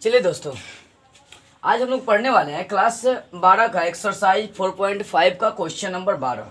चलिए दोस्तों, आज हम लोग पढ़ने वाले हैं क्लास 12 का एक्सरसाइज 4.5 का क्वेश्चन नंबर 12।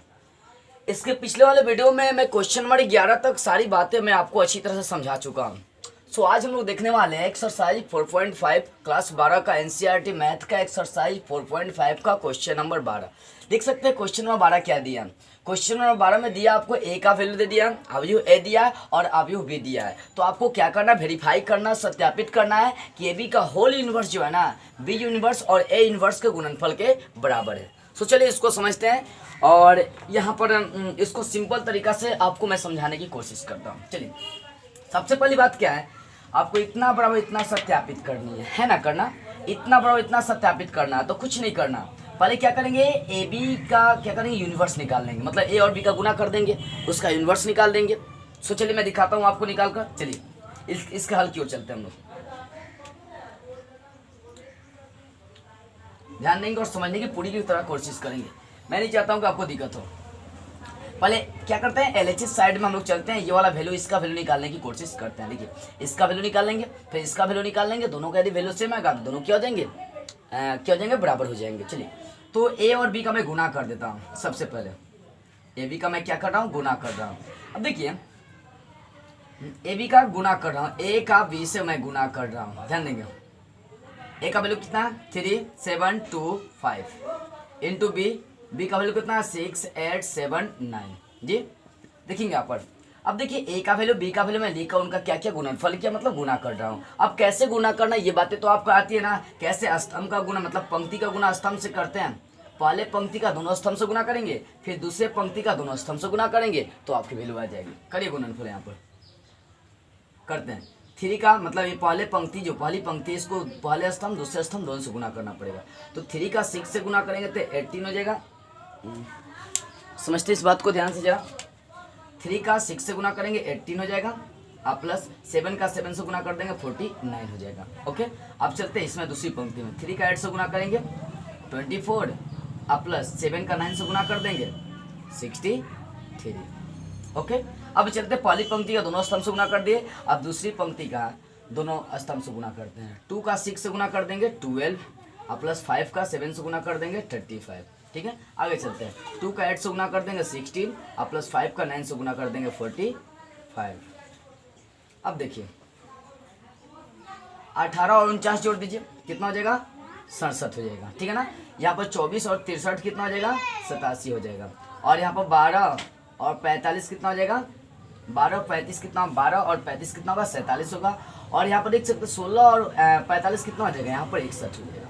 इसके पिछले वाले वीडियो में मैं क्वेश्चन नंबर 11 तक सारी बातें मैं आपको अच्छी तरह से समझा चुका हूँ। सो आज हम लोग देखने वाले हैं एक्सरसाइज 4.5 क्लास 12 का एनसीईआरटी मैथ का एक्सरसाइज 4.5 का क्वेश्चन नंबर 12। देख सकते हैं क्वेश्चन नंबर 12 क्या दिया। क्वेश्चन नंबर 12 में दिया आपको ए का वैल्यू दे दिया, अवयव ए दिया है और अवयव बी दिया है। तो आपको क्या करना, वेरीफाई करना, सत्यापित करना है कि ए बी का होल इनवर्स जो है ना, बी यूनिवर्स और ए इनवर्स के गुणनफल के बराबर है। तो चलिए इसको समझते हैं और यहाँ पर इसको सिंपल तरीका से आपको मैं समझाने की कोशिश करता हूँ। चलिए, सबसे पहली बात क्या है, आपको इतना बराबर इतना सत्यापित करनी है ना, करना इतना बराबर इतना सत्यापित करना है। तो कुछ नहीं करना, पहले क्या करेंगे, ए बी का क्या करेंगे, यूनिवर्स निकाल लेंगे। मतलब ए और बी का गुना कर देंगे, उसका यूनिवर्स निकाल देंगे। सो चलिए मैं दिखाता हूँ आपको निकाल कर। चलिए इसके हल की ओर चलते हैं हम लोग, ध्यान देंगे और समझने की पूरी की तरह कोशिश करेंगे। मैं नहीं चाहता हूँ कि आपको दिक्कत हो। पहले क्या करते हैं, एलएचएस साइड में हम लोग चलते हैं, ये वाला वैल्यू इसका वैल्यू निकालने की कोशिश करते हैं। देखिए, इसका वैल्यू निकाल लेंगे, फिर इसका वैल्यू निकाल लेंगे। दोनों का यदि वैल्यू सेम आएगा तो दोनों क्या हो जाएंगे, क्या हो जाएंगे, बराबर हो जाएंगे। चलिए, तो ए और बी का मैं गुना कर देता हूँ। सबसे पहले ए बी का मैं क्या कर रहा हूँ, गुना कर रहा हूँ। अब देखिए, ए बी का गुना कर रहा हूँ, ए का बी से मैं गुना कर रहा हूँ। ध्यान देंगे, ए का वैल्यू कितना, 3725 इंटू बी का वैल्यू कितना, 6879 जी। देखेंगे यहाँ पर, अब देखिए ए का वैल्यू बी का वैल्यू मैं लिखा, उनका क्या क्या गुणनफल किया, मतलब गुना कर रहा हूँ। अब कैसे गुना करना, ये बातें तो आपको आती है ना। कैसे, स्तंभ का गुना मतलब पंक्ति का गुना स्तंभ से करते हैं। पहले पंक्ति का दोनों स्तंभ से गुना करेंगे, फिर दूसरे पंक्ति का दोनों स्तंभ से गुना करेंगे, तो आपकी वैल्यू आ जाएगी। करिए गुणनफल, यहाँ पर करते हैं। 3 का मतलब ये पहले पंक्ति, जो पहली पंक्ति इसको पहले स्तंभ दूसरे स्तंभ दोनों से गुना करना पड़ेगा। तो 3 का 6 से गुना करेंगे तो 18 हो जाएगा। समझते इस बात को ध्यान से जरा। 3 का 6 से गुना करेंगे 18 हो जाएगा, आप प्लस 7 का 7 से गुना कर देंगे 49 हो जाएगा। ओके, अब चलते हैं इसमें दूसरी पंक्ति में। 3 का 8 से गुना करेंगे 24, आप प्लस 7 का 9 से गुना कर देंगे 63। ओके, अब चलते पहली पंक्ति का दोनों स्तंभ से गुना कर दिए, अब दूसरी पंक्ति का दोनों स्तंभ से गुना करते हैं। 2 का 6 से गुना कर देंगे 12, अब प्लस 5 का 7 से गुना कर देंगे 35। ठीक है, आगे चलते हैं। 2 का 8 से गुना कर देंगे 16, अब प्लस 5 का 9 से गुना कर देंगे 45। अब देखिए 18 और 49 जोड़ दीजिए, कितना हो जाएगा, 67 हो जाएगा। ठीक है ना, यहाँ पर 24 और 63 कितना हो जाएगा, 87 हो जाएगा। और यहाँ पर 12 और 45 कितना हो जाएगा, 12 और 35 कितना, 12 और 35 कितना होगा, 47 होगा। और यहाँ पर देख सकते 16 और 45 कितना हो जाएगा, यहाँ पर 61 हो जाएगा।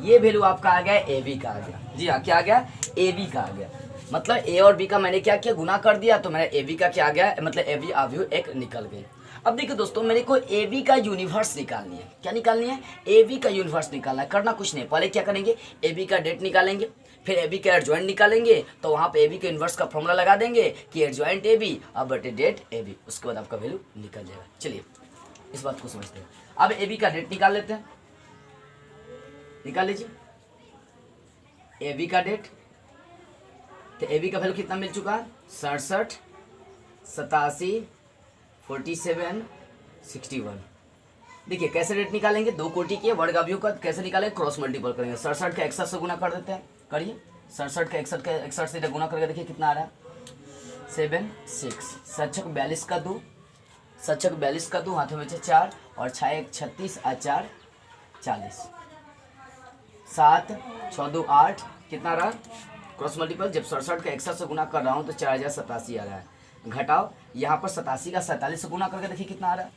ये वैल्यू आपका आ गया, ए बी का आ गया। जी हाँ, क्या आ गया, ए बी का आ गया। मतलब ए और बी का मैंने क्या किया, गुना कर दिया, तो मेरा ए बी का क्या आ गया, मतलब ए बी अवयव एक निकल गई। अब देखिए दोस्तों, मेरे को ए बी का यूनिवर्स निकालनी है। क्या निकालनी है, ए बी का यूनिवर्स निकालना है। करना कुछ नहीं, पहले क्या करेंगे, ए बी का डेट निकालेंगे, फिर ए बी का एडजॉइंट निकालेंगे। तो वहाँ पे ए बी के इन्वर्स का फॉर्मूला लगा देंगे कि एडजॉइंट ए बी अब बटे डेट ए बी, उसके बाद आपका वैल्यू निकल जाएगा। चलिए इस बात को समझते हैं। अब ए बी का डेट निकाल लेते हैं, निकाल लीजिए ए बी का डेट। तो ए बी का वैल्यू कितना मिल चुका है, 67, 87, 47, 61। देखिए कैसे रेट निकालेंगे, दो कोटि के वर्ग अवयव का कैसे निकालेंगे, क्रॉस मल्टीपल करेंगे। 67 का 61 से गुना कर देते हैं, करिए। 67 का 61 से गुना करके देखिए कितना आ रहा है, 7 6। 7 42 का 2, 7 42 का 2, हाथों में 4 और 6 36 और 4 40, 7 6 2 8 कितना रहा, क्रॉस मल्टीपल। जब 67 का 61 से गुना कर रहा हूँ तो 4087 आ रहा है। घटाओ, यहाँ पर 87 का 47 से गुना करके देखिए कितना आ रहा है।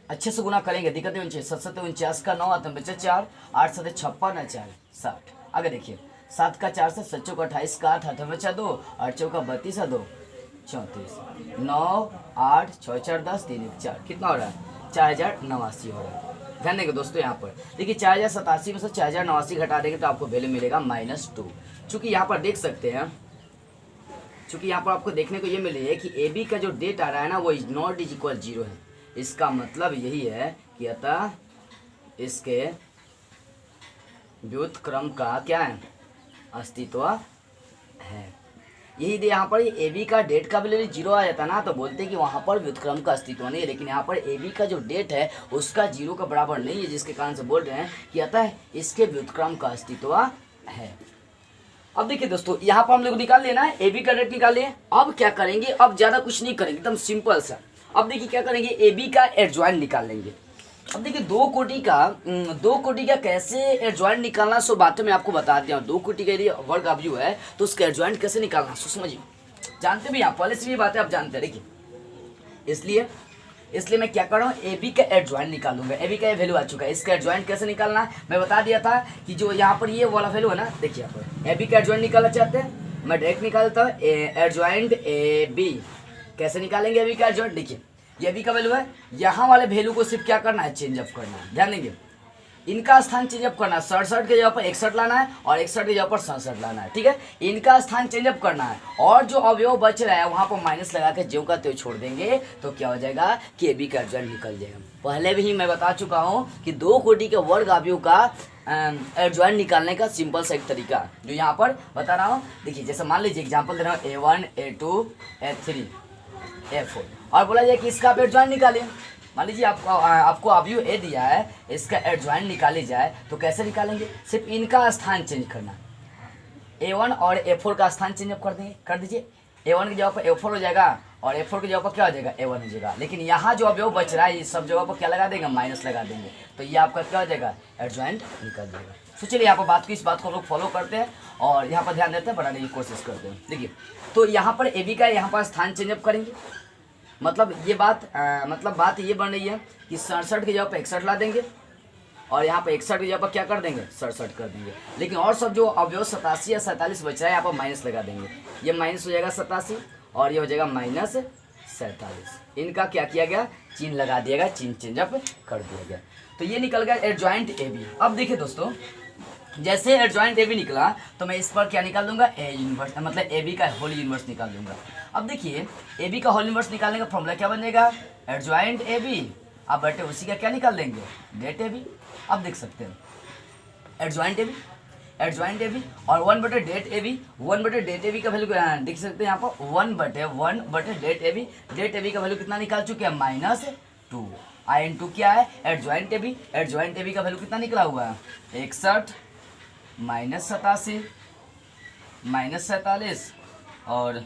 अच्छे से गुना करेंगे, दिक्कत नहीं होनी। 7 7 49 का 9 आता है 4, 8 7 56 4 60। आगे देखिए 7 का 4 से 7 का 28 का 8 हाथों में 2, 8 चौका 32 2 34, 9 8 6 4 10 3 4 कितना हो रहा है, 4089 हो रहा है। ध्यान देंगे दोस्तों, यहाँ पर देखिए 4087 में से 4089 घटा देंगे तो आपको वैल्यू मिलेगा -2। चूंकि यहाँ पर देख सकते हैं, चूंकि यहाँ पर आपको देखने को ये मिले है कि ए बी का जो डेट आ रहा है ना, वो इज नॉट इज इक्वल 0 है। इसका मतलब यही है कि अतः इसके व्युत्क्रम का क्या है, अस्तित्व है। यही दे यहाँ पर ए बी का डेट का वैल्यू 0 आ जाता ना तो बोलते हैं कि वहाँ पर व्युत्क्रम का अस्तित्व नहीं है। लेकिन यहाँ पर ए बी का जो डेट है उसका 0 का बराबर नहीं है, जिसके कारण से बोल रहे हैं कि अतः इसके व्युत्क्रम का अस्तित्व है। अब देखिए दोस्तों, यहाँ पर हम लोग निकाल लेना है ए बी का डेट निकाल लिए। अब क्या करेंगे, अब ज्यादा कुछ नहीं करेंगे, एकदम सिंपल सा। अब देखिए क्या करेंगे, ए बी का एडजॉइंट निकाल लेंगे। अब देखिए दो कोटि का कैसे एडजॉइंट निकालना, सो बातें मैं आपको बता दिया हूँ। दो कोटि का यदि वर्ग अवयव है तो उसका एडजॉइंट कैसे निकालना, सो समझिए। जानते भी आप पहले से भी बातें आप जानते हैं, देखिए इसलिए मैं क्या कर रहा हूँ, ए बी का एडजॉइंट निकालूंगा। ए बी का वैल्यू आ चुका है, इसका एडजॉइंट कैसे निकालना है मैं बता दिया था कि जो यहाँ पर ये वाला वैल्यू है ना, देखिए यहाँ पर ए बी का एडजॉइंट निकालना चाहते हैं, मैं डायरेक्ट निकालता हूँ एडजॉइंट ए बी। कैसे निकालेंगे ए बी का एडजॉइंट, देखिए ये बी का वैल्यू है, यहाँ वाले वैल्यू को सिर्फ क्या करना है, चेंज अप करना है। ध्यान देंगे, इनका स्थान चेंज अप करना है, 67 के जगह पर 61 लाना है और 61 की जगह पर 67 लाना है। ठीक है, इनका स्थान चेंज अप करना है और जो अवयव बच रहा है वहां पर माइनस लगा के ज्यों का त्यों छोड़ देंगे तो क्या हो जाएगा कि ए बी का एडजॉइंट निकल जाएगा। पहले भी मैं बता चुका हूं कि दो कोटि के वर्ग अवयव का एडजॉइंट निकालने का सिंपल सा एक तरीका जो यहाँ पर बता रहा हूँ। देखिए जैसे मान लीजिए एग्जाम्पल दे रहा हूँ A1 A2 A3 A4 और बोला जाए कि इसका आप एडजॉइंट निकालिए। मान लीजिए आपको अवयव ए दिया है, इसका एडजॉइंट निकाली जाए तो कैसे निकालेंगे, सिर्फ इनका स्थान चेंज करना। A1 और A4 का स्थान चेंज अप कर दीजिए। A1 की जगह पर A4 हो जाएगा और A4 की जगह पर क्या हो जाएगा, A1 हो जाएगा। लेकिन यहाँ जो अवयव बच रहा है इस सब जगह पर क्या लगा देंगे, माइनस लगा देंगे, तो ये आपका क्या हो जाएगा, एडजॉइंट निकल जाएगा। तो चलिए यहाँ पर इस बात को लोग फॉलो करते हैं और यहाँ पर ध्यान देते हैं, बनाने की कोशिश करते हैं। देखिए तो यहाँ पर ए बी का यहाँ पर स्थान चेंज अप करेंगे, मतलब ये बात ये बन रही है कि 67 की जगह पर 61 ला देंगे और यहाँ पर 61 की जगह पर क्या कर देंगे, 67 कर देंगे। लेकिन और सब जो अवयव 87 या 47 बच रहा है यहाँ पर माइनस लगा देंगे। ये माइनस हो जाएगा 87 और ये हो जाएगा माइनस 47। इनका क्या किया गया, चिन्ह लगा दिया गया, चिन्ह चेंज अप कर दिया गया। तो ये निकल गया एडजॉइंट ए बी। अब देखिए दोस्तों, जैसे एडजॉइंट ए बी निकला तो मैं इस पर क्या निकाल दूंगा, ए इनवर्स, मतलब ए बी का होल इनवर्स निकाल दूंगा। अब देखिए ए बी का होल इनवर्स निकालने का फॉर्मूला क्या बन जाएगा, एडजॉइंट ए बी अब बटे उसी का क्या निकाल देंगे, डेट ए बी। अब देख सकते हैं एडजॉइंट ए बी और 1 बटे डेट ए बी, 1 बटे डेट ए बी का वैल्यू देख सकते हैं यहाँ पर 1 बटे डेट ए बी का वैल्यू कितना निकाल चुके हैं, -2। I/2 क्या है, एडजॉइंट ए बी का वैल्यू कितना निकला हुआ है, 61 -87 -47 और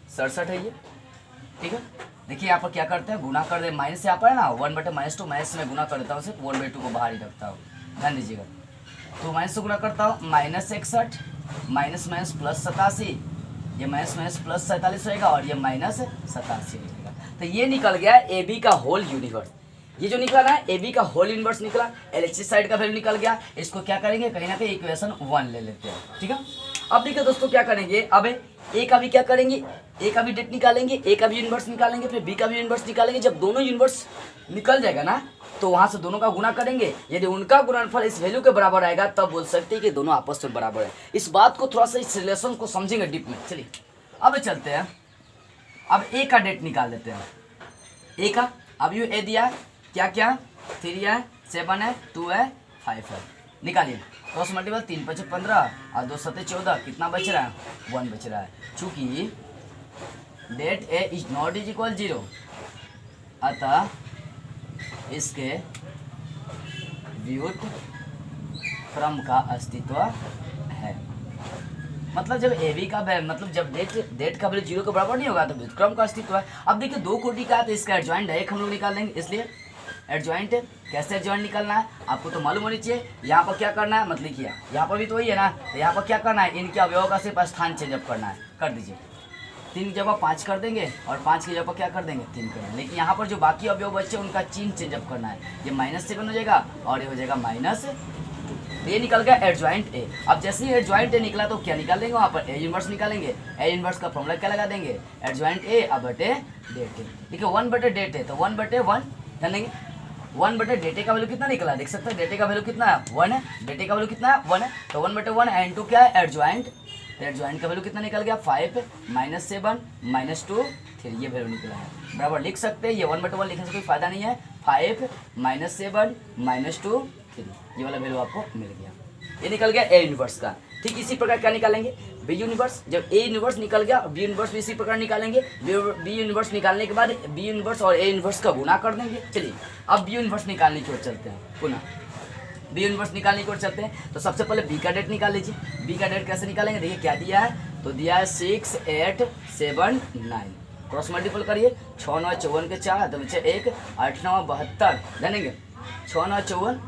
67 है ये। ठीक है, देखिए यहाँ पर क्या करते हैं, गुना कर दे, माइनस यहाँ पर है ना 1 बटे -2, माइनस में गुना कर देता हूँ, सिर्फ 1/2 को बाहर ही रखता हूँ, ध्यान दीजिएगा। तो माइनस से गुना करता हूँ, -61 माइनस प्लस 87, ये माइनस प्लस 47 होएगा और ये -87 हो जाएगा। तो ये निकल गया ए बी का होल यूनिवर्स। ये जो निकला ना ए बी का होल इनवर्स निकला, एलएचएस साइड का वैल्यू निकल गया। इसको क्या करेंगे, कहीं ना कहीं इक्वेशन 1 ले लेते हैं। ठीक है, अब देखिए दोस्तों क्या करेंगे, अब ए का भी क्या करेंगे, ए का भी डेट निकालेंगे, ए का भी यूनिवर्स निकालेंगे, फिर बी का भी यूनिवर्स निकालेंगे। जब दोनों यूनिवर्स निकल जाएगा ना तो वहां से दोनों का गुना करेंगे। यदि उनका गुणनफल इस वैल्यू के बराबर आएगा तब बोल सकते हैं कि दोनों आपस में बराबर है। इस बात को थोड़ा सा, इस रिलेशन को समझेंगे डीप में। चलिए अब चलते हैं, अब ए का डेट निकाल लेते हैं। ए का अब यू ए दिया है, क्या क्या 3 है, 7 है, 2 है, 5 है, निकालिए। 10 मल्टीपल 3 5 15 और 2 7 14, कितना बच रहा है, 1 बच रहा है। चूंकि det A is not is equal 0, अतः इसके व्युत्क्रम का अस्तित्व है। मतलब जब ए बी का मतलब जब डेट का वैल्यू 0 के बराबर नहीं होगा तो व्युत्क्रम का अस्तित्व है। अब देखिए दो कोटि का है तो इसका एडजॉइंट डायरेक्ट हम लोग निकाल देंगे। इसलिए एडजॉइंट कैसे एडजॉइंट निकालना है आपको तो मालूम होनी चाहिए। यहाँ पर क्या करना है, मतलब किया यहाँ पर भी तो वही है ना, तो यहाँ पर क्या करना है, इनके अवयव का सिर्फ स्थान चेंजअप करना है। कर दीजिए, 3 की जगह 5 कर देंगे और 5 की जगह क्या कर देंगे, 3 कर देंगे। लेकिन यहाँ पर जो बाकी अवयव बच्चे उनका चिन्ह चेंजअप करना है। ये -7 हो जाएगा और ये हो जाएगा -2। ये निकल गया एडजॉइंट ए। अब जैसे ही एडजॉइंट ए निकला तो क्या निकाल देंगे, वहाँ पर ए इनवर्स निकालेंगे। ए इनवर्स का फॉर्मूला क्या लगा देंगे, एडजॉइंट ए अब बटे डेट ए। ठीक है, 1 बटे डेट ए तो 1 बटे 1 जान लेंगे। 1 बटे डेटे का वैल्यू कितना निकला, देख सकते हैं डेटे का वैल्यू कितना है, 1 है। डेटे का वैल्यू कितना है, 1 है। तो 1 बटे 1 एंड 2 क्या है, एडजॉइंट। एडजॉइंट का वैल्यू कितना निकल गया, 5 -7 -2 फिर ये वैल्यू निकला है। बराबर लिख सकते हैं, ये 1 बटे 1 लिखने से कोई फायदा नहीं है। 5 -7 -2 3 ये वाला वैल्यू आपको मिल गया। ये निकल गया ए इनवर्स का। ठीक इसी प्रकार क्या निकालेंगे, बी यूनिवर्स। जब ए यूनिवर्स निकल गया, बी यूनिवर्स भी इसी प्रकार निकालेंगे। बी यूनिवर्स निकालने के बाद बी यूनिवर्स और ए यूनिवर्स का गुना कर देंगे। चलिए अब बी यूनिवर्स निकालने की ओर चलते हैं, पुनः बी यूनिवर्स निकालने की ओर चलते हैं। तो सबसे पहले बी का डेट निकाल लीजिए। बी का डेट कैसे निकालेंगे, देखिए क्या दिया है, तो दिया है 6, 8, 7, 9। क्रॉस मल्टीपल करिए, 6 9 54 के 4 तो बचे 1, 8 9 72 जानेंगे, 6 9 54,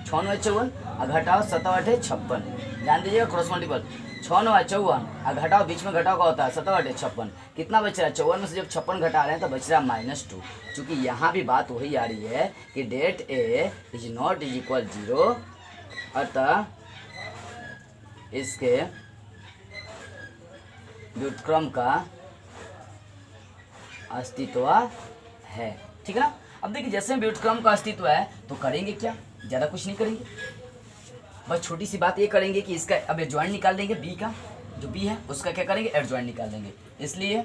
6 9 54 घटाओ 7 8 56, ध्यान दीजिएगा क्रॉस मल्टीपल, 6 9 54 घटाओ, बीच में घटाओ का होता है 7 8 56, कितना बच रहा है 54 में से जब 56 घटा रहे हैं तो बच रहा है -2। चूँकि यहाँ भी बात वही आ रही है कि det A is not is equal 0, अतः इसके व्युत्क्रम का अस्तित्व है। ठीक है ना। अब देखिए जैसे व्युत्क्रम का अस्तित्व है तो करेंगे क्या, ज़्यादा कुछ नहीं करेंगे, बस छोटी सी बात ये करेंगे कि इसका अब एडजॉइंट निकाल देंगे, बी का जो बी है उसका क्या करेंगे, एडजॉइंट निकाल देंगे। इसलिए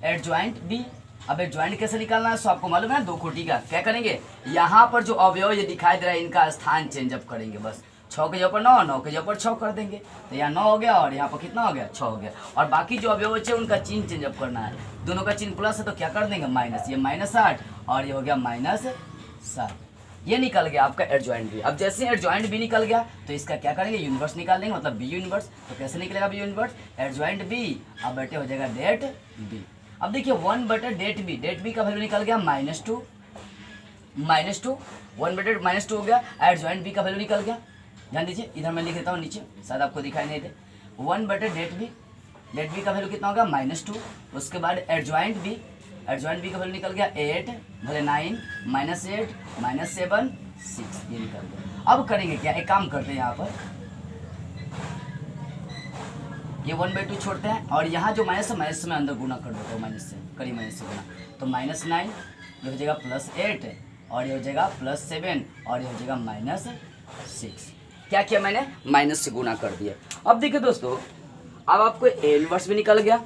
एडजॉइंट बी, अब एडजॉइंट कैसे निकालना है सो आपको मालूम है, 2 कोटि का क्या करेंगे, यहाँ पर जो अवयव ये दिखाई दे रहा है इनका स्थान चेंज अप करेंगे, बस 6 के जगह पर 9, 9 के जगह पर 6 कर देंगे, तो यहाँ 9 हो गया और यहाँ पर कितना हो गया 6 हो गया। और बाकी जो अवयव बचे उनका चिन्ह चेंज अप करना है, दोनों का चिन्ह प्लस है तो क्या कर देंगे माइनस, ये -8 और ये हो गया -7, ये निकल गया आपका एडजॉइंट बी। अब जैसे एडजॉइंट बी निकल गया तो इसका क्या करेंगे, यूनिवर्स निकाल देंगे, मतलब बी यूनिवर्स। तो कैसे निकलेगा बी यूनिवर्स, एडजॉइंट बी, अब बेटे हो जाएगा डेट बी। अब देखिए 1/डेट बी, डेट बी का वैल्यू निकल गया -2, 1/-2 हो गया। एडजॉइंट बी का वैल्यू निकल गया, ध्यान दीजिए इधर मैं लिख देता हूँ नीचे, शायद आपको दिखाई नहीं दे, 1/डेट बी, डेट बी का वैल्यू कितना होगा -2। उसके बाद एडजॉइंट बी का वैल्यू निकल गया 8 भले 9 -8 -7 6, ये निकल गया। अब करेंगे क्या, एक काम करते हैं, यहाँ पर ये 1/2 छोड़ते हैं और यहाँ जो माइनस है माइनस में अंदर गुना कर देते हो, माइनस से करिए, माइनस से गुना, तो -9 ये हो जाएगा +8 और ये हो जाएगा +7 और ये हो जाएगा -6। क्या किया मैंने, माइनस से गुना कर दिया। अब देखिए दोस्तों, अब आपको ए यूनिवर्स भी निकल गया,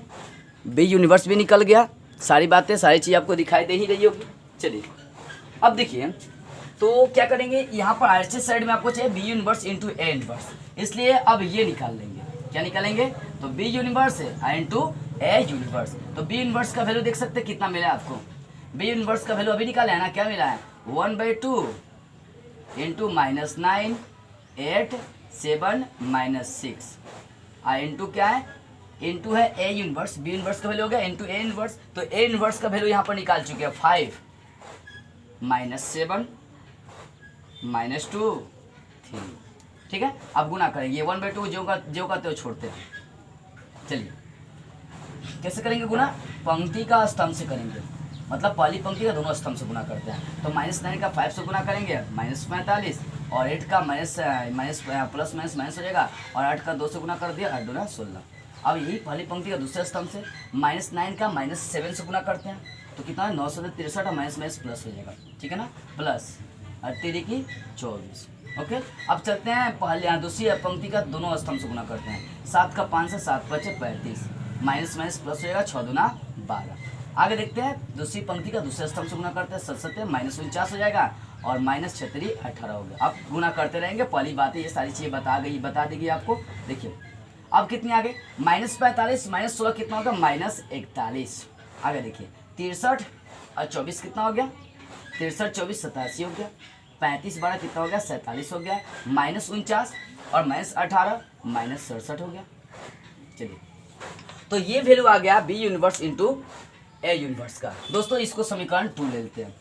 बी यूनिवर्स भी निकल गया, सारी बातें सारी चीज़ आपको दिखाई दे ही रही होगी। चलिए अब देखिए तो क्या करेंगे, यहाँ पर RHS साइड में आपको चाहिए B inverse into A inverse, इसलिए अब ये निकाल लेंगे। क्या निकालेंगे, तो B inverse into A inverse. तो बी यूनिवर्स का वैल्यू देख सकते हैं कितना मिला है आपको, बी यूनिवर्स का वैल्यू अभी निकाला है ना, क्या मिला है 1/2 इंटू -9 8 7 -6 इंटू क्या है, इंटू है ए यूनिवर्स, बी यूनिवर्स का वैल्यू हो गया इंटू ए यूनिवर्स। तो ए यूनिवर्स का वैल्यू यहाँ पर निकाल चुके हैं 5 -7 -2 3। ठीक है, अब गुना करेंगे, 1/2 जो का त्यों छोड़ते हैं। चलिए कैसे करेंगे गुना, पंक्ति का स्तंभ से करेंगे, मतलब पहली पंक्ति का दोनों स्तंभ से गुना करते हैं। तो -9 का 5 से गुना करेंगे -45 और 8 का प्लस माइनस हो जाएगा और 8 का 2 से गुना कर दिया, 8 दूना 16। अब यही पहली पंक्ति का दूसरे स्तंभ से -9 का -7 से गुना करते हैं, तो कितना है 963 और माइनस प्लस हो जाएगा, ठीक है ना, प्लस 8 की 24। ओके, अब चलते हैं पहले यहाँ दूसरी पंक्ति का दोनों स्तंभ से गुना करते हैं, 7 का 5 से 7 5 35 माइनस प्लस हो जाएगा, 6 दूना 12। आगे देखते हैं दूसरी पंक्ति का दूसरे स्तंभ से गुना करते हैं, 7 -49 हो जाएगा और -6 18 हो गया। अब गुना करते रहेंगे, पहली बात है ये सारी चीज़ें बता देगी आपको। देखिए अब कितने आगे, -45 -16 कितना होगा, -41। आगे देखिए 63 और 24 कितना हो गया, 63 24 87 हो गया, 35 12 कितना हो गया 47 हो गया, -49 और -18 -67 हो गया। चलिए तो ये वैल्यू आ गया B inverse into A inverse का। दोस्तों इसको समीकरण 2 ले लेते हैं।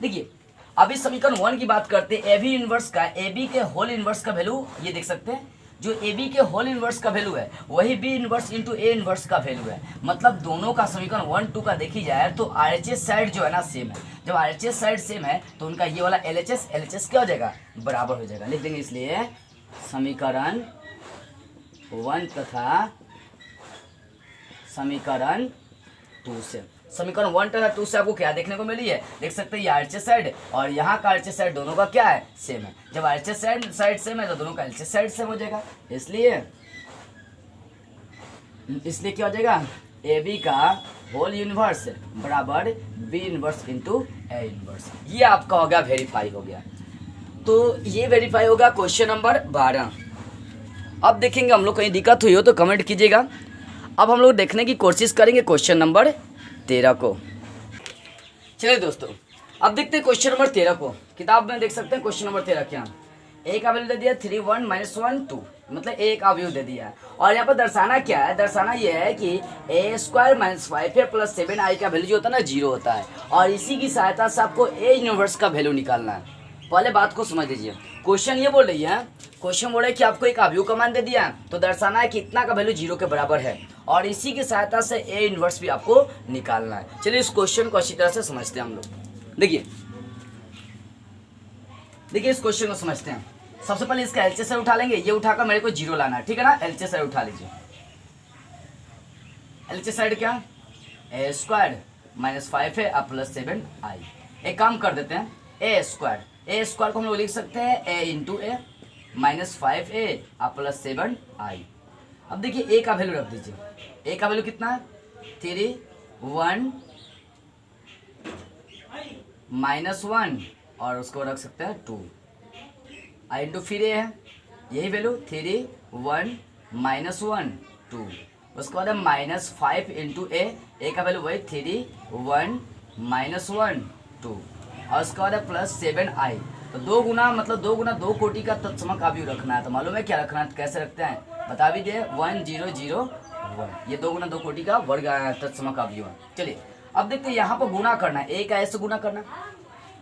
देखिए अभी समीकरण 1 की बात करते हैं, ए बी यूनिवर्स का, ए बी के होल इनवर्स का वैल्यू ये देख सकते हैं, जो ए बी के होल इनवर्स का वैल्यू है वही B inverse into A inverse का वैल्यू है। मतलब दोनों का समीकरण 1 2 का देखी जाए तो RHS साइड जो है ना सेम है। जब RHS साइड सेम है तो उनका ये वाला LHS क्या हो जाएगा, बराबर हो जाएगा, लिख देंगे। इसलिए समीकरण 1 तथा समीकरण 2 से, समीकरण 1 तथा 2 से आपको क्या देखने को मिली है, देख सकते हैं ये RHS साइड और यहाँ का RHS साइड दोनों का क्या है, सेम है। जब RHS साइड सेम है तो दोनों का LHS साइड सेम हो जाएगा। इसलिए क्या हो जाएगा, ए बी का होल यूनिवर्स बराबर B inverse into A inverse. ये आपका हो गया वेरीफाई हो गया। तो ये वेरीफाई होगा क्वेश्चन नंबर 12। अब देखेंगे हम लोग कहीं दिक्कत हुई हो तो कमेंट कीजिएगा। अब हम लोग देखने की कोशिश करेंगे क्वेश्चन नंबर 13 को। चलिए दोस्तों, अब देखते हैं क्वेश्चन नंबर 13 को। किताब में देख सकते हैं क्वेश्चन नंबर 13 क्या। ए का वैल्यू दे दिया 3 1 -1 2, मतलब ए का वैल्यू दे दिया है। और यहाँ पर दर्शाना क्या है, दर्शाना ये है कि a² - 5a + 7i का वैल्यू जो होता है ना 0 होता है। और इसी की सहायता से आपको ए इनवर्स का वैल्यू निकालना है। पहले बात को समझ लीजिए, क्वेश्चन ये बोल रही है, क्वेश्चन बोल रहे हैं कि आपको एक अवयव का मान दे दिया है, तो दर्शाना है कि इतना का वैल्यू 0 के बराबर है और इसी की सहायता से ए इनवर्स भी आपको निकालना है। चलिए इस क्वेश्चन को अच्छी तरह से समझते हैं हम लोग। देखिए इस क्वेश्चन को समझते हैं। सबसे पहले इसका एलसीएम उठा लेंगे, ये उठाकर मेरे को 0 लाना है, ठीक है ना। एलसीएम उठा लीजिए। एलसीएम क्या, a² - 5a + 7i। एक काम कर देते हैं, a² को हम लोग लिख सकते हैं a × a - 5a + 7i। अब देखिए a का वैल्यू रख दीजिए। a का वैल्यू कितना है, 3 1 -1 और उसको रख सकते हैं 2 i × फिर a है, यही वैल्यू 3 1 -1 2। उसके बाद है -5 × a का वैल्यू वही 3 1 -1 2 और उसके बाद है +7i। तो 2 गुना मतलब 2 गुना 2 कोटि का तत्समक अवयव रखना है। तो मालूम है क्या रखना है, कैसे रखते हैं बता भी दिए, 1 0 0 1। ये 2 गुना 2 कोटि का वर्ग तत्समक अवयव है। चलिए अब देखते हैं यहाँ पर गुना करना है, a का ऐसे गुना करना,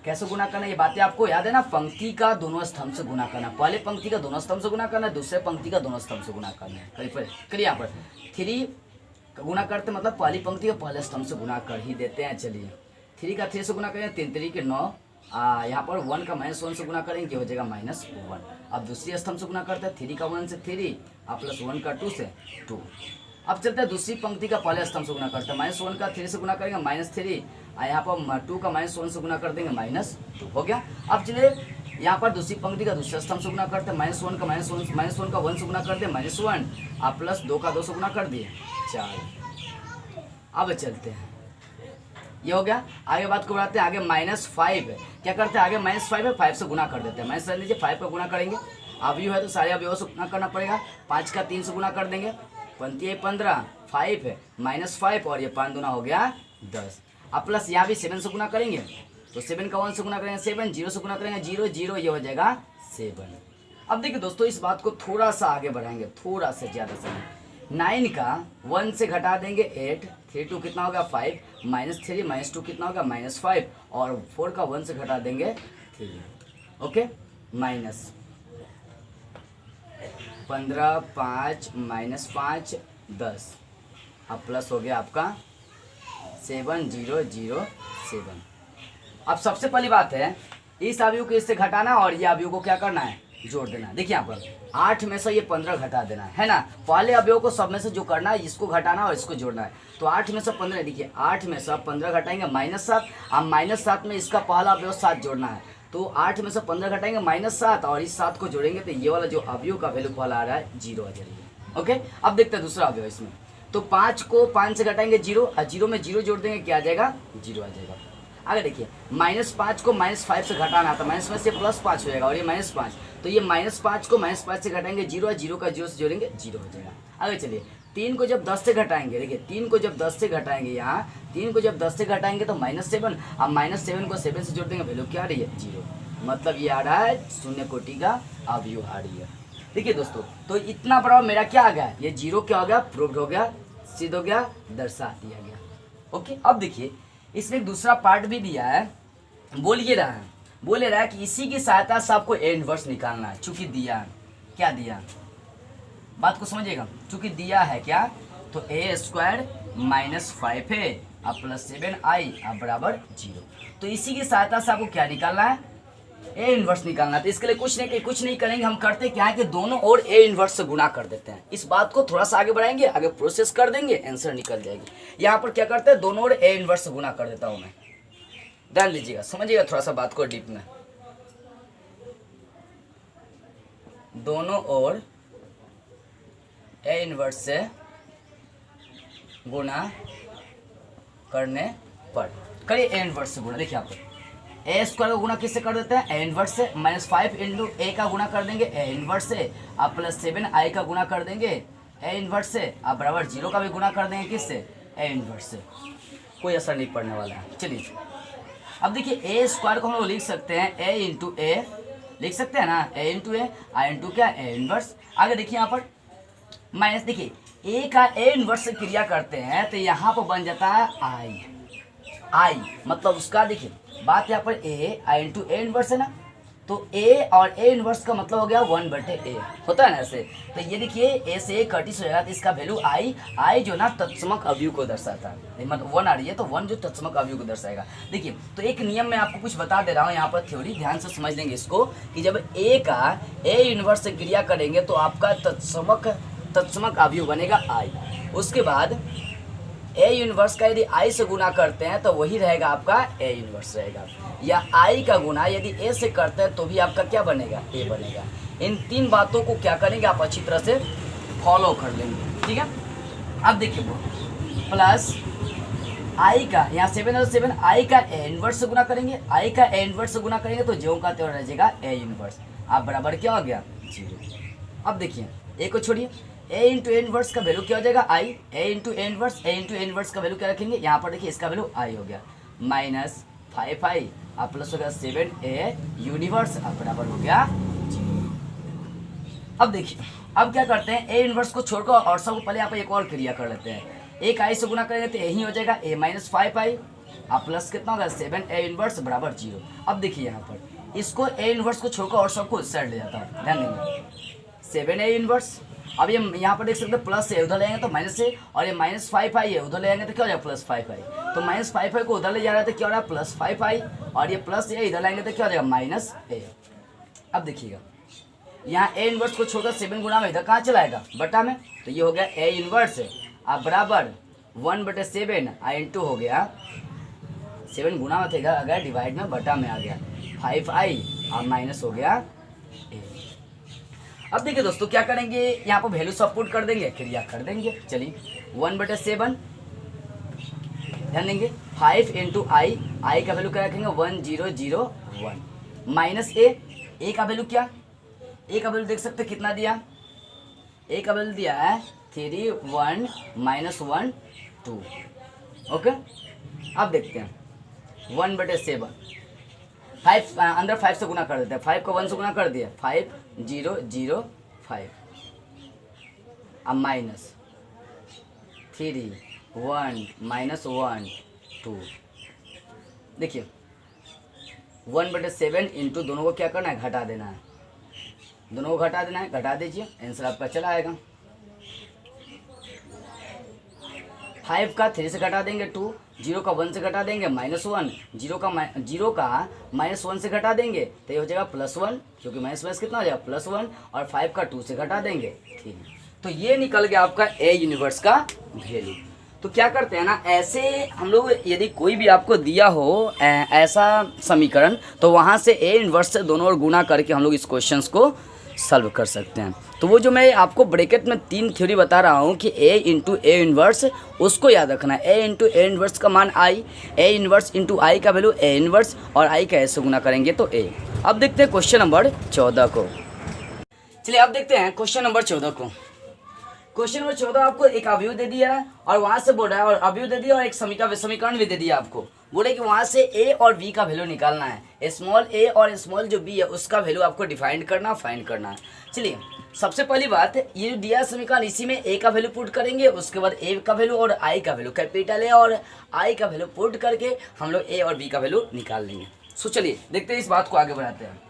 कैसे गुना करना, ये बातें आपको याद है ना। पंक्ति का दोनों स्तंभ से गुना करना, पहले पंक्ति का दोनों स्तंभ से गुना करना है, दूसरे पंक्ति का दोनों स्तंभ से गुना करना है। करिए यहाँ पर 3 का गुना करते मतलब पहली पंक्ति का पहले स्तंभ से गुना कर ही देते हैं। चलिए 3 का 3 से गुना करेंगे, 3 3 के 9, यहाँ पर 1 का -1 से गुना करेंगे, क्या हो जाएगा -1। अब दूसरी स्तंभ से गुना करते हैं, 3 का 1 से 3 +1 का 2 से 2। अब चलते हैं दूसरी पंक्ति का पहले स्तंभ से गुना करते हैं, -1 का 3 से गुना करेंगे -3, यहाँ पर 2 का -1 से गुना कर देंगे -2 हो गया। अब चलिए यहाँ पर दूसरी पंक्ति का दूसरे स्तंभ से गुना करते हैं, -1 का -1 का 1 से गुना करते हैं -1, आप +2 का 2 से गुना कर दिए 4। अब चलते हैं, ये हो गया। आगे बात को बढ़ाते हैं, आगे -5 है, क्या करते हैं आगे -5 है 5 से गुना कर देते हैं। माइनस लीजिए 5 का गुना करेंगे, अवयव है तो सारे अवयवों से गुना करना पड़ेगा। 5 का 3 से गुना कर देंगे, 15 5 है -5 और ये 5 दूना हो गया 10। अब प्लस यहाँ भी 7 से गुना करेंगे, तो 7 का 1 से गुना करेंगे 7, 0 से गुना करेंगे 0 0, ये हो जाएगा 7। अब देखिए दोस्तों इस बात को थोड़ा सा आगे बढ़ाएंगे, थोड़ा सा ज़्यादा समय। 9 का 1 से घटा देंगे 8, 3 2 कितना होगा 5, -3 -2 कितना होगा -5 और 4 का 1 से घटा देंगे 3। ओके, -15 5 -5 10, अब प्लस हो गया आपका 7 0 0 7। अब सबसे पहली बात है इस अवयव को इससे घटाना और ये अवयव को क्या करना है जोड़ देना। देखिए यहाँ पर 8 में से ये 15 घटा देना है ना। पहले अवयव को सब में से जो करना है इसको घटाना और इसको जोड़ना है। तो 8 में से 15, देखिए 8 में से 15 घटाएंगे -7, अब -7 में इसका पहला अवयव 7 जोड़ना है। तो 8 में से 15 घटाएंगे -7 और इस 7 को जोड़ेंगे तो ये वाला जो अवयव का वैल्यू पहला आ रहा है 0 आ जाएगा। ओके, अब देखते हैं दूसरा अवयव इसमें। तो 5 को 5 से घटाएंगे 0 और 0 में 0 जोड़ देंगे, क्या आ जाएगा 0 आ जाएगा। आगे देखिए -5 को -5 से घटाना था, माइनस में से +5 हो जाएगा और ये -5, तो ये -5 को -5 से घटाएंगे 0 और 0 का 0 से जोड़ेंगे 0 हो जाएगा। आगे चलिए 3 को जब 10 से घटाएंगे, देखिए 3 को जब 10 से घटाएंगे, यहाँ 3 को जब 10 से घटाएंगे तो -7, अब -7 को 7 से जोड़ देंगे, वैल्यू क्या आ रही है 0, मतलब ये आ रहा है शून्य कोटि का अवयव आ रही है। देखिए दोस्तों तो इतना बड़ा मेरा क्या आ गया, ये 0 क्या हो गया प्रूव्ड हो गया, सिद्ध हो गया, दर्शा दिया गया। ओके, अब देखिए इसमें एक दूसरा पार्ट भी दिया है, बोल रहा है कि इसी की सहायता से आपको ए इनवर्स निकालना है। चूंकि दिया है, क्या दिया, बात को समझिएगा, चूंकि दिया है क्या, तो a² - 5a + 7i बराबर 0। तो इसी की सहायता से आपको क्या निकालना है, ए इनवर्स निकालना है। तो इसके लिए कुछ नहीं करेंगे, हम करते क्या है कि दोनों ओर ए इनवर्स से गुना कर देते हैं। इस बात को थोड़ा सा आगे बढ़ाएंगे, आगे प्रोसेस कर देंगे, आंसर निकल जाएगी। यहाँ पर क्या करते हैं, दोनों ओर ए इनवर्स से गुना कर देता हूँ मैं। ध्यान दीजिएगा, समझिएगा थोड़ा सा बात को डीप में। दोनों ओर ए इनवर्स से गुना करने पर, करिए ए इनवर्स से गुना। देखिए यहाँ पर ए स्क्वायर का गुना किससे कर देते हैं, ए इनवर्स से। -5 इंटू ए का गुना कर देंगे ए इनवर्स से, अब प्लस 7i का गुना कर देंगे ए इनवर्स से, अब बराबर 0 का भी गुना कर देंगे किससे, ए इनवर्स से। कोई असर नहीं पड़ने वाला है। चलिए अब देखिए ए स्क्वायर को हम लोग लिख सकते हैं ए इंटू ए, लिख सकते हैं ना, ए इंटू ए, आई इंटू क्या, ए इनवर्स। आगे देखिए यहाँ पर माइनस, देखिए ए का ए इनवर्स से क्रिया करते हैं तो यहाँ पर बन जाता है आई मतलब उसका, देखिए बात यहाँ पर ए आई इंटू ए इनवर्स है ना, तो ए और ए इनवर्स का मतलब हो गया 1/a, होता है ना ऐसे। तो ये देखिए ए से ए कटिस हो जाएगा तो इसका वैल्यू आई जो ना तत्समक अवयव को दर्शाता है, मतलब 1 आ रही है तो 1 जो तत्समक अवयव को दर्शाएगा। देखिए तो एक नियम मैं आपको कुछ बता दे रहा हूँ यहाँ पर, थ्योरी ध्यान से समझ लेंगे इसको, कि जब ए का ए इनवर्स से क्रिया करेंगे तो आपका तत्समक अवयव बनेगा आई। उसके बाद ए इनवर्स का यदि आई से गुना करते हैं तो वही रहेगा आपका ए इनवर्स रहेगा, या आई का गुना यदि ए से करते हैं तो भी आपका क्या बनेगा, ए बनेगा। इन 3 बातों को क्या करेंगे आप अच्छी तरह से फॉलो कर लेंगे, ठीक है। अब देखिए वो प्लस आई का यहाँ 7 और 7 आई का ए इनवर्स से गुना करेंगे, आई का ए इनवर्स से गुना करेंगे तो जो का त्यों रह जाएगा ए इनवर्स। आप बराबर क्या हो गया 0। अब देखिए ए को छोड़िए, ए इंटू ए इनवर्स का वैल्यू क्या हो जाएगा आई, ए इंटू ए इनवर्स का वैल्यू क्या रखेंगे यहाँ पर, देखिए इसका वैल्यू आई हो गया -5i, अब प्लस हो गया 7a यूनिवर्स, अब बराबर हो गया 0। अब देखिए अब क्या करते हैं, ए इनवर्स को छोड़कर और सब पहले यहाँ पर एक और क्रिया कर लेते हैं, एक आई से गुना करेंगे तो यही हो जाएगा a -5i, अब प्लस कितना होगा 7a इनवर्स बराबर 0। अब देखिए यहाँ पर इसको ए इनवर्स को छोड़कर और सबको साइड ले जाता है, ध्यान देंगे 7a इनवर्स। अब ये यहाँ पर देख सकते हैं प्लस है, उधर ले जाएंगे तो माइनस है, और ये -5i है उधर ले जाएंगे तो क्या हो जाएगा +5i, तो -5i को उधर ले जा रहा है तो क्या हो रहा है +5i, और ये प्लस है इधर लाएंगे तो क्या हो जाएगा -a। अब देखिएगा यहाँ ए इनवर्स को छोड़कर 7 गुना में इधर कहाँ चलाएगा, बटा में, तो ये हो गया ए इनवर्स है, अब बराबर 1/7 आई इंटू हो गया 7 गुना में थे इधर आ गया डिवाइड में, बटा में आ गया 5i, और माइनस हो गया a। अब देखिए दोस्तों क्या करेंगे, यहाँ पर वैल्यू सब पुट कर देंगे, क्रिया कर देंगे। चलिए 1/7 ध्यान देंगे 5 इंटू आई का वैल्यू क्या रखेंगे 1001 माइनस ए का वैल्यू क्या, ए का वैल्यू देख सकते कितना दिया, ए का वैल्यू दिया है 3 1 -1 2। ओके अब देखते हैं 1/7 5 अंदर 5 से गुना कर देते हैं, 5 को 1 से गुना कर दिया 5 0 0 5, अब माइनस 3 1 -1 2। देखिए 1/7 इंटू दोनों को क्या करना है, घटा देना है, दोनों को घटा देना है, घटा दीजिए आंसर आपका चला आएगा। 5 का 3 से घटा देंगे 2, 0 का 1 से घटा देंगे -1, 0 का -1 से घटा देंगे तो ये हो जाएगा +1, क्योंकि माइनस कितना हो जाएगा +1, और 5 का 2 से घटा देंगे 3, तो ये निकल गया आपका ए यूनिवर्स का वैल्यू। तो क्या करते हैं ना, ऐसे हम लोग यदि कोई भी आपको दिया हो ऐसा समीकरण, तो वहाँ से ए इनवर्स से दोनों ओर गुना करके हम लोग इस क्वेश्चन को सॉल्व कर सकते हैं। तो वो जो मैं आपको ब्रैकेट में 3 थ्योरी बता रहा हूँ कि ए इंटू ए इनवर्स, उसको याद रखना है। ए इंटू ए इनवर्स का मान आई, ए इनवर्स इंटू आई का वैल्यू ए इनवर्स, और आई का ऐसे गुना करेंगे तो ए। अब देखते हैं क्वेश्चन नंबर 14 को। चलिए अब देखते हैं क्वेश्चन नंबर 14 को। क्वेश्चन नंबर 14 आपको एक अवयव दे दिया है और वहाँ से बोल रहा है, और अवयव दे दिया और एक समीकरण भी दे दिया आपको, बोले कि वहाँ से ए और बी का वैल्यू निकालना है, स्मॉल ए और स्मॉल जो बी है उसका वैल्यू आपको डिफाइन करना, फाइंड करना है। चलिए सबसे पहली बात, ये जो दिया समीकरण इसी में ए का वैल्यू पुट करेंगे, उसके बाद ए का वैल्यू और आई का वैल्यू, कैपिटल ए और आई का वैल्यू पुट करके हम लोग ए और बी का वैल्यू निकाल लेंगे। सो चलिए देखते हैं, इस बात को आगे बढ़ाते हैं।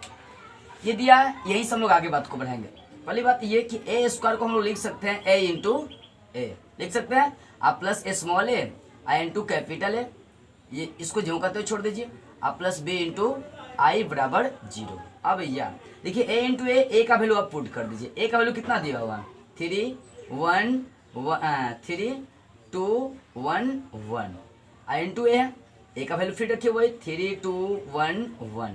ये दिया है, यही से हम लोग आगे बात को बढ़ाएंगे। पहली बात ये कि ए स्क्वायर को हम लोग लिख सकते हैं ए इंटू ए, लिख सकते हैं आप, plus small A I into capital A, ये इसको ज्यों करते हुए छोड़ दीजिए, आप प्लस बी इंटू आई बराबर 0। अब भैया देखिए ए इंटू ए का वैल्यू आप पुट कर दीजिए, ए का वैल्यू कितना दिया हुआ 3 1 3 2 1 1, आई इंटू ए का वैल्यू फिर रखिए वही 3 2 1 1,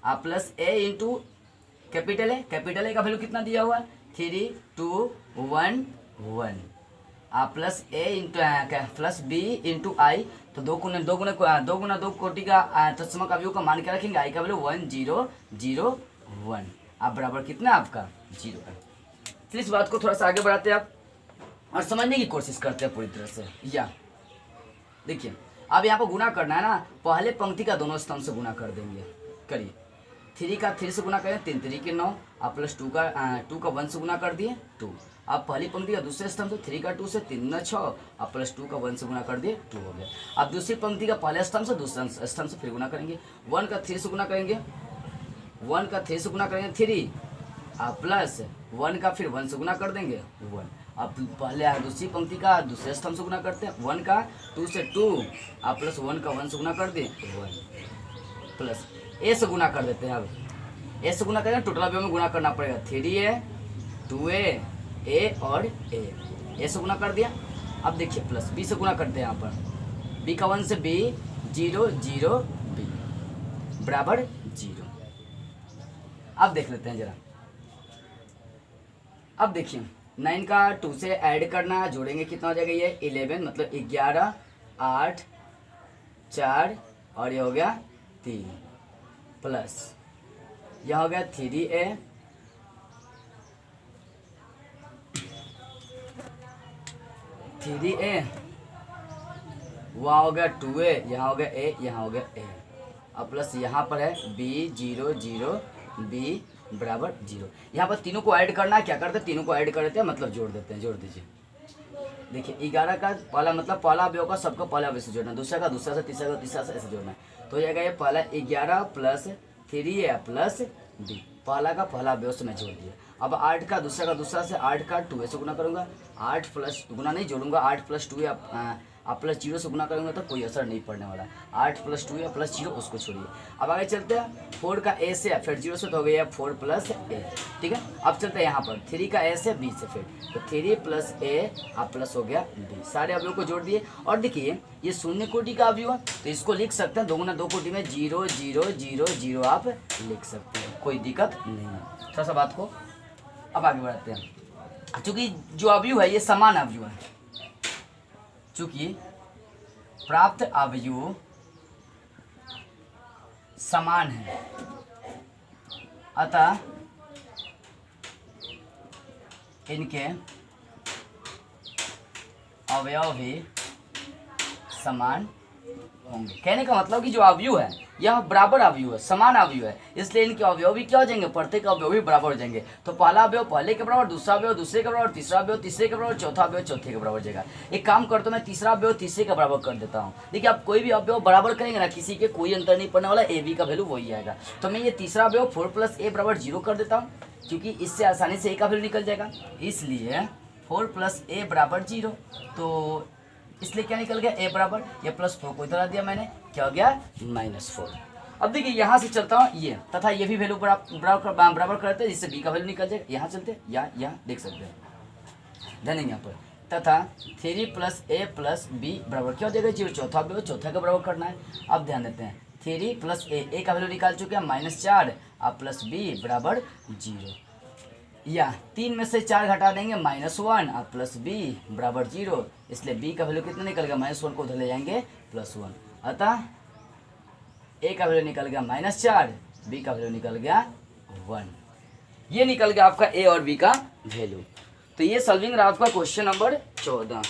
आप plus A into capital A का वैल्यू कितना दिया हुआ 3 2 1 1, प्लस ए इंटू प्लस बी इंटू आई, तो दो गुना दो कोटि का तत्समक अवयव का मान क्या रखेंगे, आई का वैल्यू 1001, आप बराबर कितना आपका 0 है। फिर इस बात को थोड़ा सा आगे बढ़ाते हैं आप और समझने की कोशिश करते हैं पूरी तरह से। या देखिए अब यहाँ पर गुना करना है ना, पहले पंक्ति का दोनों स्तंभ से गुना कर देंगे। करिए 3 का 3 से गुना करें, 3 3 के 9, आप प्लस 2 का 1 से गुना कर दिए 2। आप पहली पंक्ति का दूसरे स्तंभ से 3 का 2 से 3 9 6, आप प्लस 2 का 1 से गुना कर दिए 2 हो गया। आप दूसरी पंक्ति का पहले स्तंभ से दूसरे स्तंभ से फिर गुना करेंगे, 1 का 3 से गुना करेंगे, 1 का 3 से गुना करेंगे 3, आप प्लस 1 का फिर 1 से गुना कर देंगे 1। अब पहले दूसरी पंक्ति का दूसरे स्तंभ से गुना करते हैं, 1 का 2 से 2, आप प्लस 1 का 1 से गुना कर दिए 1, प्लस ए से गुना कर देते हैं। अब ए से गुना करें, टोटल अवयव में गुना करना पड़ेगा, 3a 2a ए और ए से गुना कर दिया। अब देखिए प्लस बी से गुना करते हैं, यहाँ पर बी का 1 से बी 0 0 बी बराबर 0। अब देख लेते हैं जरा, अब देखिए 9 का 2 से ऐड करना, जोड़ेंगे कितना हो जाएगा, ये 11 मतलब 11 8 4 और ये हो गया 3, प्लस यह हो गया 3a 3a, वहाँ हो गया 2a, यहाँ हो गया a, यहाँ हो गया a। अब प्लस यहाँ पर है b 0 0 b बराबर 0। यहाँ पर तीनों को ऐड करना है, क्या करते हैं तीनों को ऐड कर देते हैं, मतलब जोड़ देते हैं। जोड़ दीजिए, देखिए 11 का पहला मतलब पहला अवयव का सबका पहला अवयव से जोड़ना, दूसरा का दूसरा से, तीसरा का तीसरा से ऐसे जोड़ना है। तो हो जाएगा ये पहला 11 प्लस 3a प्लस b, पहला का पहला अवयव से मैं जोड़ दिया। अब 8 का दूसरा से, 8 का 2 से गुना करूँगा, 8 प्लस गुना नहीं जोड़ूंगा, 8 प्लस 2 आप प्लस 0 से गुना करेंगे तो कोई असर नहीं पड़ने वाला। 8 प्लस 2 या प्लस 0 उसको छोड़िए। अब आगे चलते हैं, 4 का a से फिर 0 से तो हो गया 4 प्लस a, ठीक है। अब चलते हैं यहाँ पर 3 का a से b से, फिर तो 3 प्लस a आप प्लस हो गया b, सारे अवयव को जोड़ दिए। और देखिए ये शून्य कोटि का अवयव है तो इसको लिख सकते हैं 2 गुना 2 कोटि में 0 0 0 0 आप लिख सकते हैं, कोई दिक्कत नहीं है। थोड़ा सा बात को अब आगे बढ़ाते हैं, चूँकि जो अवयव है ये समान अवयव है, चूँकि प्राप्त अवयव समान है अतः इनके अवयव भी समान होंगे। कहने का मतलब कि जो अवयव है यह बराबर अवयव है, समान अवयव है, इसलिए इनके अवयव भी क्या हो जाएंगे, प्रत्येक अवयव भी बराबर हो जाएंगे। तो पहला अवयव पहले के बराबर, दूसरा अवयव दूसरे के बराबर, तीसरा अवयव तीसरे के बराबर, चौथा अवयव चौथे के बराबर हो जाएगा। एक काम करता हूँ मैं तीसरा अवयव तीसरे के बराबर कर देता हूँ। देखिए आप कोई भी अवयव बराबर करेंगे ना, किसी के कोई अंतर नहीं पड़ने वाला, ए बी का वैल्यू वही आएगा। तो मैं ये तीसरा अवयव 4 प्लस a बराबर 0 कर देता हूँ, क्योंकि इससे आसानी से a का वैल्यू निकल जाएगा, इसलिए 4 प्लस a बराबर 0। तो इसलिए क्या निकल गया, a बराबर, ये प्लस 4 को इधर आ दिया मैंने, क्या हो गया -4। अब देखिए यहाँ से चलता हूँ ये, तथा ये भी वैल्यू बराबर करते हैं, जिससे b का वैल्यू निकल जाएगा। यहाँ चलते हैं, यहाँ देख सकते हैं, ध्यान देंगे यहाँ पर, तथा 3 प्लस a प्लस b बराबर क्या हो जाएगा 0, चौथा अवयव चौथा का बराबर करना है। अब ध्यान देते हैं 3 प्लस a का वैल्यू निकाल चुके हैं -4, अब प्लस b बराबर 0, या 3 में से 4 घटा देंगे -1, अब प्लस b बराबर 0, इसलिए b का वैल्यू कितना निकल गया, -1 को उधर ले जाएंगे +1, अतः a का वैल्यू निकल गया -4, b का वैल्यू निकल गया 1। ये निकल गया आपका a और b का वैल्यू। तो ये सॉल्विंग रहा आपका क्वेश्चन नंबर 14।